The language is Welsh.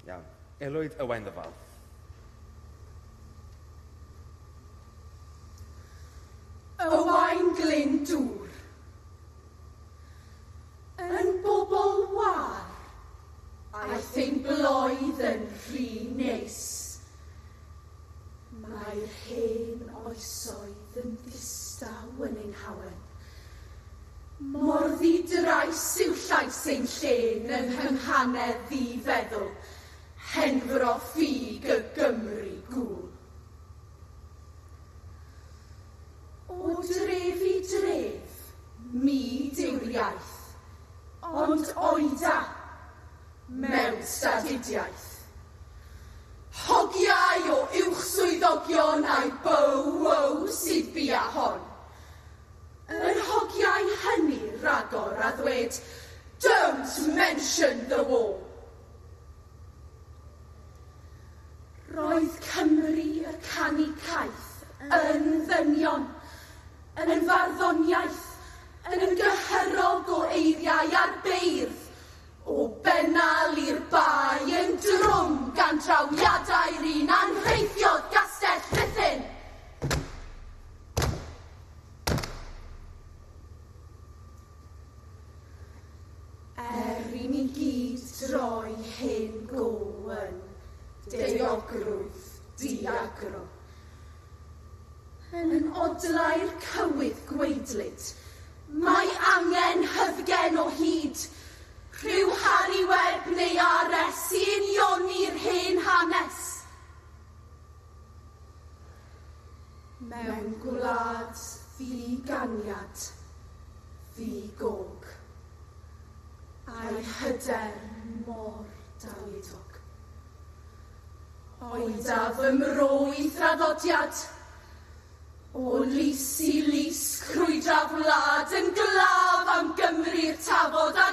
Iawn. Aelwyd y Waun Ddyfal. Y Waun glyn dŵr. Yn bobl war, aeth ein blwydd yn rhy neis. Mae'r hen oesoedd yn ddistaw yn ein hawen. Mor ddidrais yw llais ein llen yng nghynghannedd ddifeddwl, henfro ffug y Gymru gŵl. O dref i dref, myd yw'r iaith, ond oeda mewn stadidiaeth. Hogiau o uwchswyddogion a'i bow sydd bia hon. Yn hogiau hynny ragor a ddwed, don't mention the war. Roedd Cymru y canu caeth yn ddynion, yn farddoniaeth, yn gyhyrog o eiriau a'r beirdd, o bennal i'r bai yn drwm gan trawiadau'r un anrheithiodd Gastell Rhuthun. I ni gyd droi hen go yn deuogrwydd diagro. Yn odlau'r cywydd gweidlyd, mae angen hyfgen o hyd, rhyw Harry Webb neu Ares i unioni'r hen hanes. Mewn gwlad ddiganiad, ddigog, a'i hyder mor dawidog. Oeda fy mro i thraddodiad, o lys i lys crwydra wlad yn glaf am Gymru'r tafod a